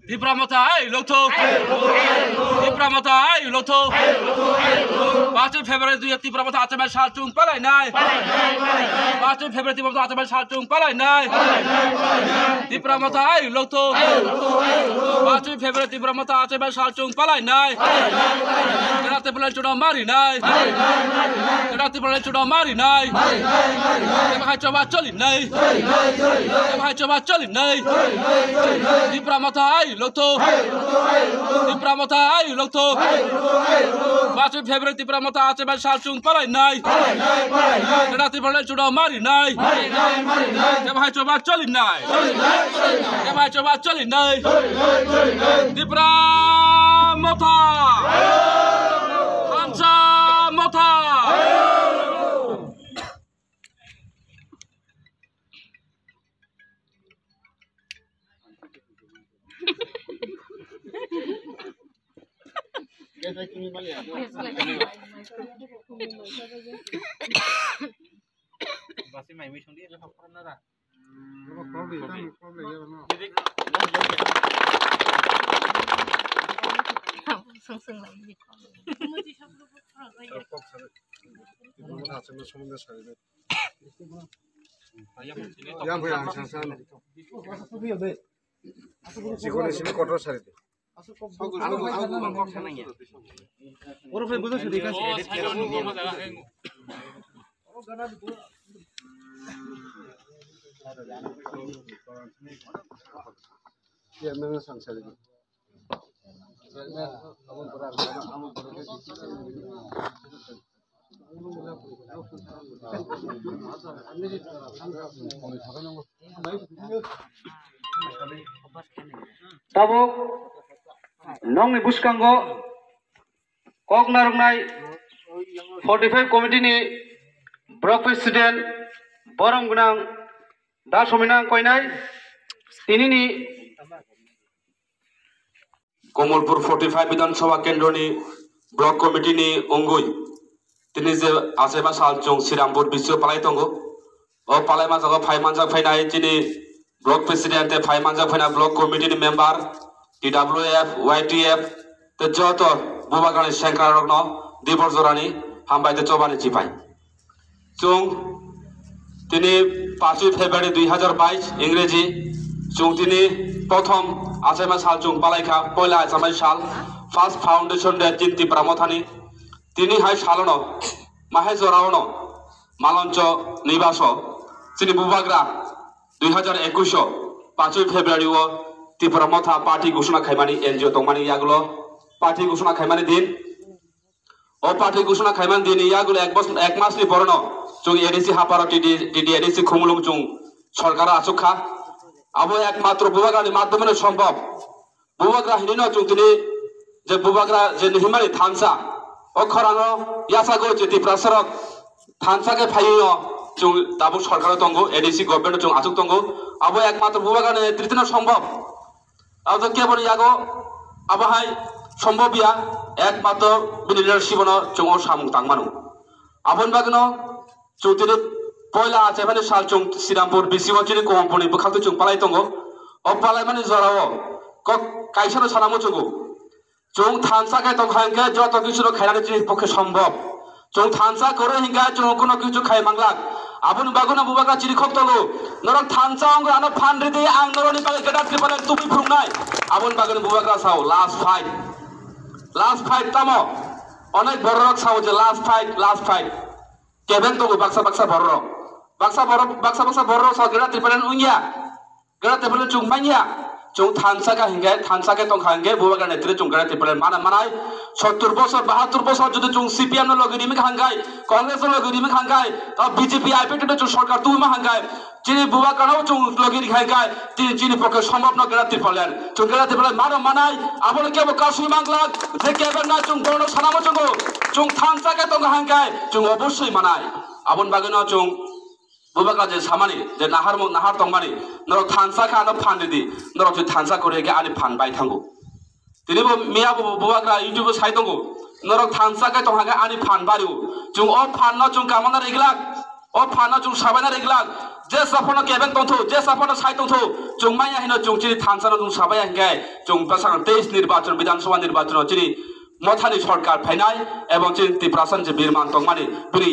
Dipramata ay loto. Dipramata ay loto. 5 February 2 Dipramata achamal saltung palai nai. 5 February Dipramata achamal saltung palai nai. Dipramata ay loto. 5 February Dipramata achamal saltung palai nai. Kenate bulan sudah mari nai. Kenate bulan sudah mari nai. Hai coba colin nai. Hai coba colin nai. Dipramata ay loto. Dipramata ay loto. 5 February Dipramata achamal saltung palai nai. Kenate bulan sudah mari nai. Hai coba colin nai. Hai coba colin nai. Dipramata. Hamza Mota. Masih main mission dia lepas pernah dah. Sung lagi. Yang berang sansan. Jikone sini kotor sari. Orang saya butuh sedikit edit kira Ya memang sansan. Tabuk nong ni buskanggo kok narungnai 45 committee ni block president borong gunang da sominang koinai ini ni Kamalpur 45 বিধানসভা কেন্দ্রনি block committee নি অঙ্গুই তিনি যে আছেবা সালচং শ্রীরামপুর বিশ্ব পালাই তঙ্গ ও পালাই মাজাগ phi মানজাক ফাইনাই তিনি ব্লক প্রেসিডেন্ট ফাই মানজাক ফাইনা ব্লক কমিটি নি মেম্বার টিডব্লিউএফ ওয়াইটিএফ তে যত বুবাগানি সেংক্রা রগ্ন দিবর জোরানি হামবাইতে চবানি চিপাই চুং তিনি 5 ফেব্রুয়ারি 2022 ইংরেজি চুং তিনি প্রথম আসামা সালচুং পালাইখা পয়লা আসামাই সাল ফার্স্ট ফাউন্ডেশন ডে চিন্তি প্রামথানি তিনি হাই সালন মাহে জরাওন মালঞ্চ নিবাস চিনি বুবাগ্রা 2021 5 ফেব্রুয়ারি ও ত্রিপুরামথা পার্টি ঘোষণা খাইমানি এনজিও তংমানি ইয়াগুলো পার্টি ঘোষণা খাইমানি দিন ও পার্টি ঘোষণা খাইমানি দিন ইয়াগুলো এক মাসনি পরন চুং এডিসি হাপার টিডি এডিসি খুমুলুং চুং সরকার আসুখা আবো একমাত্র বুবাগ্রানি মাধ্যমে সম্ভব বুবাগ্রা হিনিন চুং তিনি যে বুবাগ্রা যে নিহিমানি থানসা ও খরানো ইয়াসাগো যে ত্রিপুরাসরক থানসাকে ফাইও চুং দাবু সরকার তঙ্গ এডিসি গভর্নমেন্ট চুং আসুক তঙ্গ আবো একমাত্র বুবাগ্রানি তৃতীয় সম্ভব আবো কেবল ইয়াগো আবহাই সম্ভব ইয়া একমাত্র লিডারশিপন চুং ও সামুং তাংমানু আবন বাগনো চুং তিনি পয়লা আছে মানে সাল চুং শ্রীরামপুর বিসি অঞ্চলে কোম্পানি বখালতে চুং পালাই তঙ্গ ও পালাই মানে জরাও কক কাইসানো সানামো চুগু চুং থানসা খাই তং হাঙ্গে যত কিছু খাইনানি জিনিস পক্ষে সম্ভব চুং থানসা করে হিঙ্গা চুং কোনো কিছু খাই মাংলাক আবুন বাগুনা বুবাগা চিরি খক তলু নরক থানসা অঙ্গ আনো ফান্ড্রি দিয়ে আং নরনি পালে গেডাত পালে তুমি ফুংনাই আবুন বাগুনা বুবাগা সাও লাস্ট ফাইট তামো অনেক বড় রক সাও যে লাস্ট ফাইট কেবেন তবু বাক্সা বড় রক বাক্সা বড় রক সাও গেডাত পালে উইয়া গেডাত পালে চুং মাইয়া চুং থানসাকা হিঙ্গে থানসাকে তং হাঙ্গে বুবাগা নেত্রে চুং গেডাত পালে মানাই 70 বছর 72 বছর যদি চুং সিপিএম লগি নিমিক হাঙ্গাই কংগ্রেস লগি নিমিক হাঙ্গাই তা বিজেপি আইপিটি চুং সরকার তুই মা হাঙ্গাই চিনি বুবাগানাও চুং লগি হাঙ্গাই তিনি চিনি পক্ষে সম্ভব না গেডাত পালেন চুং গেডাত পালে মানাই আবলে কেব কাশি মাংলাক যে কেবেন না চুং বড় সানামো চুং থানসাকে তং হাঙ্গাই চুং অবশ্যই মানাই আবন বাগেনা চুং বুবাগা যে সামানি যে নাহার তংমানি নরক থানসা খানো ফান্ডি নরক থানসা করে গে আনি ফান বাই থাঙ্গো তিনি মিয়া বুবাগ্রা ইউটিউবে সাই দঙ্গো norok thansa ke tong hage ani phan baru chung o phan no chung kamana reglak o phan no chung sabana reglak je sapono keben tongtho je sapono sai tongtho chung maya hino chung chini thansa no chung sabaya hinggai chung pasang 23 নির্বাচন বিধানসভা নির্বাচন chini mothani সরকার ফাইনাই এবং chini tiprasan je birman tongmani buri